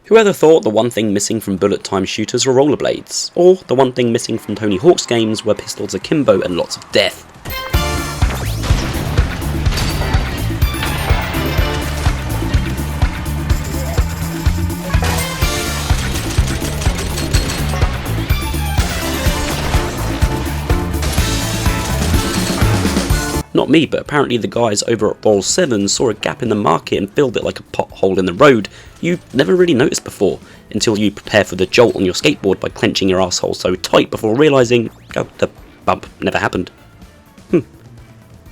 Whoever thought the one thing missing from bullet time shooters were rollerblades, or the one thing missing from Tony Hawk's games were pistols akimbo and lots of death. Not me, but apparently the guys over at Roll 7 saw a gap in the market and filled it like a pothole in the road you never really noticed before, until you prepare for the jolt on your skateboard by clenching your asshole so tight before realising, oh, the bump never happened.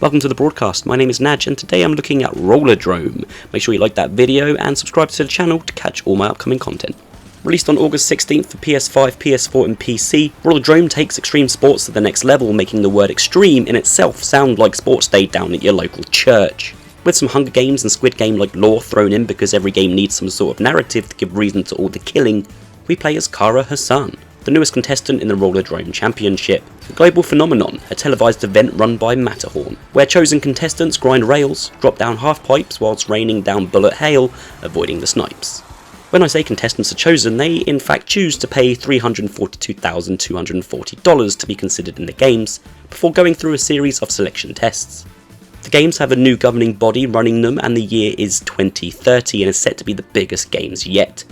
Welcome to the broadcast, my name is Naj and today I'm looking at Rollerdrome. Make sure you like that video and subscribe to the channel to catch all my upcoming content. Released on August 16th for PS5, PS4 and PC, Rollerdrome takes extreme sports to the next level, making the word extreme in itself sound like sports day down at your local church. With some Hunger Games and Squid Game-like lore thrown in because every game needs some sort of narrative to give reason to all the killing, we play as Kara Hassan, the newest contestant in the Rollerdrome Championship, a global phenomenon, a televised event run by Matterhorn, where chosen contestants grind rails, drop down half-pipes whilst raining down bullet hail, avoiding the snipes. When I say contestants are chosen, they in fact choose to pay $342,240 to be considered in the games, before going through a series of selection tests. The games have a new governing body running them, and the year is 2030 and is set to be the biggest games yet.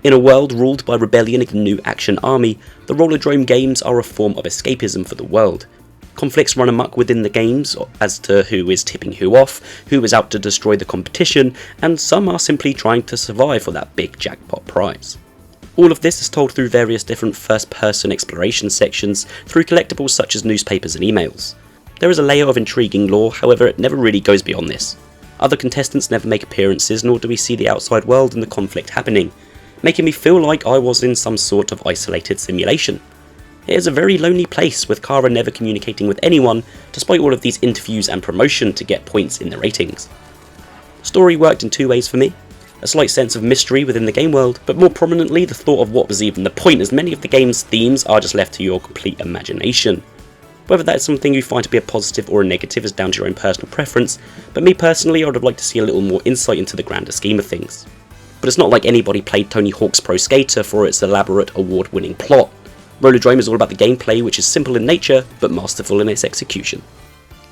In a world ruled by rebellion and a new action army, the Rollerdrome games are a form of escapism for the world. Conflicts run amok within the games as to who is tipping who off, who is out to destroy the competition, and some are simply trying to survive for that big jackpot prize. All of this is told through various different first-person exploration sections, through collectibles such as newspapers and emails. There is a layer of intriguing lore, however it never really goes beyond this. Other contestants never make appearances, nor do we see the outside world and the conflict happening, making me feel like I was in some sort of isolated simulation. It is a very lonely place, with Kara never communicating with anyone, despite all of these interviews and promotion to get points in the ratings. Story worked in two ways for me. A slight sense of mystery within the game world, but more prominently the thought of what was even the point, as many of the game's themes are just left to your complete imagination. Whether that is something you find to be a positive or a negative is down to your own personal preference, but me personally I would have liked to see a little more insight into the grander scheme of things. But it's not like anybody played Tony Hawk's Pro Skater for its elaborate award-winning plot. Rollerdrome is all about the gameplay, which is simple in nature, but masterful in its execution.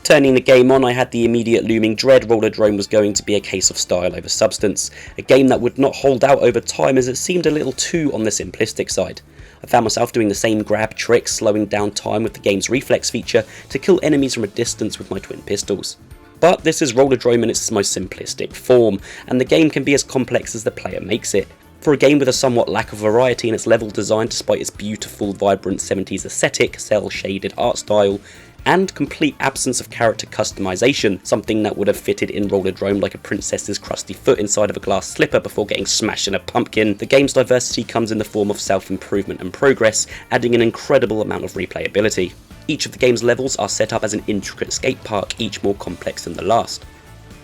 Turning the game on, I had the immediate looming dread Rollerdrome was going to be a case of style over substance, a game that would not hold out over time as it seemed a little too on the simplistic side. I found myself doing the same grab trick, slowing down time with the game's reflex feature to kill enemies from a distance with my twin pistols. But this is Rollerdrome in its most simplistic form, and the game can be as complex as the player makes it. For a game with a somewhat lack of variety in its level design despite its beautiful, vibrant 70s aesthetic, cel-shaded art style, and complete absence of character customization, something that would have fitted in Rollerdrome like a princess's crusty foot inside of a glass slipper before getting smashed in a pumpkin, the game's diversity comes in the form of self-improvement and progress, adding an incredible amount of replayability. Each of the game's levels are set up as an intricate skate park, each more complex than the last.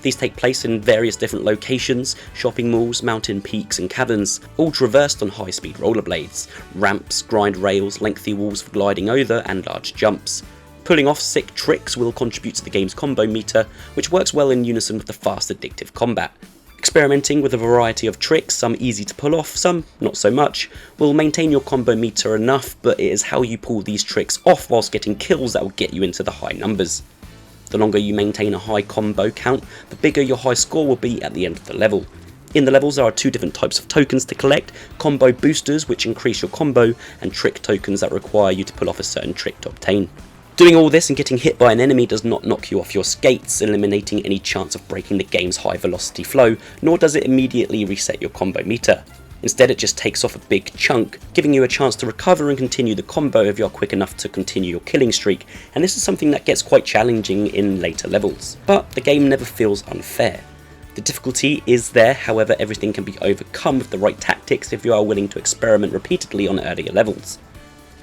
These take place in various different locations, shopping malls, mountain peaks and caverns, all traversed on high-speed rollerblades, ramps, grind rails, lengthy walls for gliding over, and large jumps. Pulling off sick tricks will contribute to the game's combo meter, which works well in unison with the fast addictive combat. Experimenting with a variety of tricks, some easy to pull off, some not so much, will maintain your combo meter enough, but it is how you pull these tricks off whilst getting kills that will get you into the high numbers. The longer you maintain a high combo count, the bigger your high score will be at the end of the level. In the levels there are two different types of tokens to collect, combo boosters which increase your combo, and trick tokens that require you to pull off a certain trick to obtain. Doing all this and getting hit by an enemy does not knock you off your skates, eliminating any chance of breaking the game's high velocity flow, nor does it immediately reset your combo meter. Instead it just takes off a big chunk, giving you a chance to recover and continue the combo if you're quick enough to continue your killing streak, and this is something that gets quite challenging in later levels. But the game never feels unfair. The difficulty is there, however everything can be overcome with the right tactics if you are willing to experiment repeatedly on earlier levels.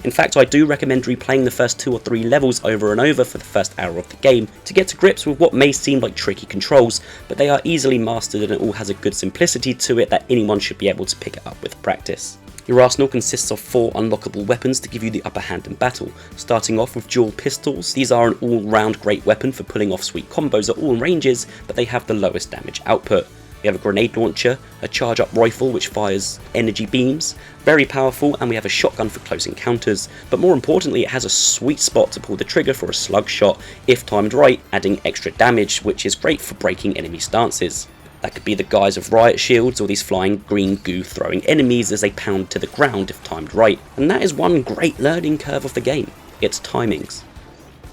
In fact, I do recommend replaying the first 2 or 3 levels over and over for the first hour of the game to get to grips with what may seem like tricky controls, but they are easily mastered and it all has a good simplicity to it that anyone should be able to pick it up with practice. Your arsenal consists of 4 unlockable weapons to give you the upper hand in battle, starting off with dual pistols. These are an all-round great weapon for pulling off sweet combos at all ranges, but they have the lowest damage output. We have a grenade launcher, a charge-up rifle which fires energy beams, very powerful, and we have a shotgun for close encounters, but more importantly it has a sweet spot to pull the trigger for a slug shot, if timed right, adding extra damage, which is great for breaking enemy stances. That could be the guise of riot shields or these flying green goo throwing enemies as they pound to the ground if timed right, and that is one great learning curve of the game, its timings.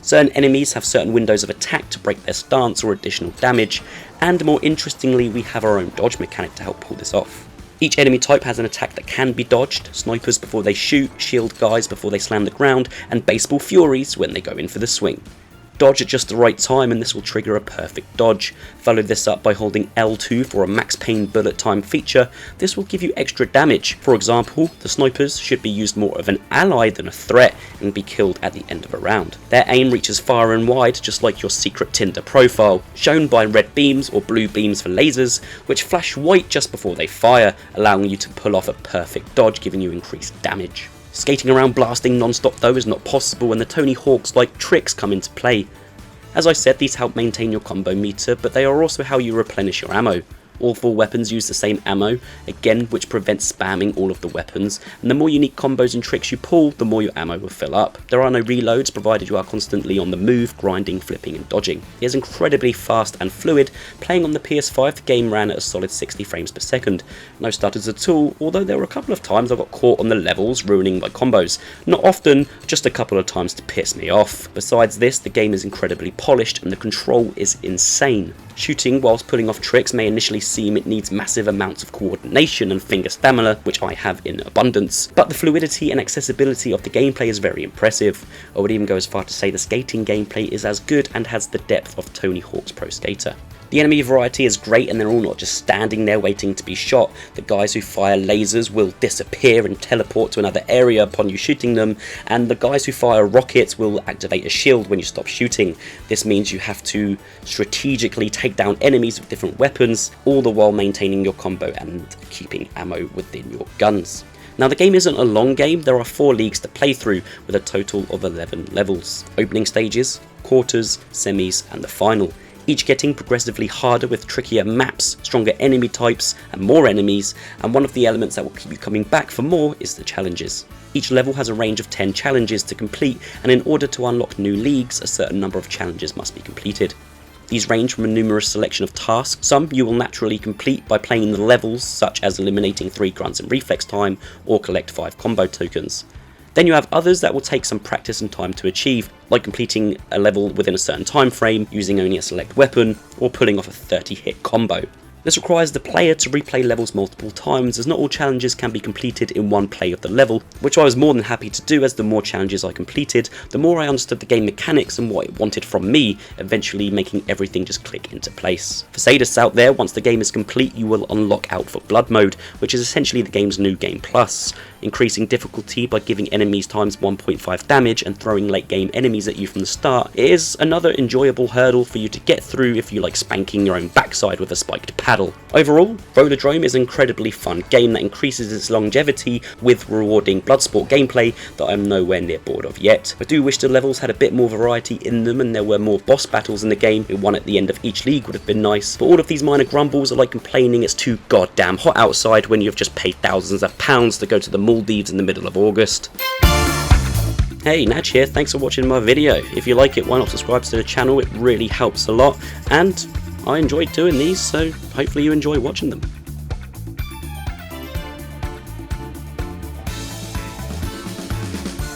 Certain enemies have certain windows of attack to break their stance or additional damage, and more interestingly we have our own dodge mechanic to help pull this off. Each enemy type has an attack that can be dodged: snipers before they shoot, shield guys before they slam the ground, and baseball furies when they go in for the swing. Dodge at just the right time and this will trigger a perfect dodge. Follow this up by holding L2 for a max pain bullet time feature. This will give you extra damage. For example, the snipers should be used more of an ally than a threat and be killed at the end of a round. Their aim reaches far and wide, just like your secret Tinder profile, shown by red beams or blue beams for lasers, which flash white just before they fire, allowing you to pull off a perfect dodge, giving you increased damage. Skating around blasting non-stop though is not possible, and the Tony Hawk's-like tricks come into play. As I said, these help maintain your combo meter, but they are also how you replenish your ammo. All 4 weapons use the same ammo, again which prevents spamming all of the weapons, and the more unique combos and tricks you pull, the more your ammo will fill up. There are no reloads provided you are constantly on the move, grinding, flipping and dodging. It is incredibly fast and fluid. Playing on the PS5 the game ran at a solid 60 frames per second. No stutters at all, although there were a couple of times I got caught on the levels ruining my combos. Not often, just a couple of times to piss me off. Besides this, the game is incredibly polished and the control is insane. Shooting whilst pulling off tricks may initially seem it needs massive amounts of coordination and finger stamina, which I have in abundance, but the fluidity and accessibility of the gameplay is very impressive. I would even go as far to say the skating gameplay is as good and has the depth of Tony Hawk's Pro Skater. The enemy variety is great and they're all not just standing there waiting to be shot. The guys who fire lasers will disappear and teleport to another area upon you shooting them, and the guys who fire rockets will activate a shield when you stop shooting. This means you have to strategically take down enemies with different weapons, all the while maintaining your combo and keeping ammo within your guns. Now the game isn't a long game, there are 4 leagues to play through with a total of 11 levels. Opening stages, quarters, semis and the final. Each getting progressively harder with trickier maps, stronger enemy types and more enemies, and one of the elements that will keep you coming back for more is the challenges. Each level has a range of 10 challenges to complete, and in order to unlock new leagues a certain number of challenges must be completed. These range from a numerous selection of tasks. Some you will naturally complete by playing the levels, such as eliminating 3 grunts in reflex time or collect 5 combo tokens. Then you have others that will take some practice and time to achieve, like completing a level within a certain time frame, using only a select weapon, or pulling off a 30-hit combo. This requires the player to replay levels multiple times, as not all challenges can be completed in one play of the level, which I was more than happy to do, as the more challenges I completed, the more I understood the game mechanics and what it wanted from me, eventually making everything just click into place. For sadists out there, once the game is complete you will unlock Out for Blood mode, which is essentially the game's new game plus, increasing difficulty by giving enemies times 1.5 damage and throwing late game enemies at you from the start. It is another enjoyable hurdle for you to get through if you like spanking your own backside with a spiked paddle. Overall, Rollerdrome is an incredibly fun game that increases its longevity with rewarding Bloodsport gameplay that I'm nowhere near bored of yet. I do wish the levels had a bit more variety in them and there were more boss battles in the game. One at the end of each league would have been nice, but all of these minor grumbles are like complaining it's too goddamn hot outside when you've just paid thousands of pounds to go to the Maldives in the middle of August. Hey, Naj here, thanks for watching my video. If you like it, why not subscribe to the channel, it really helps a lot, and I enjoyed doing these, so hopefully you enjoy watching them.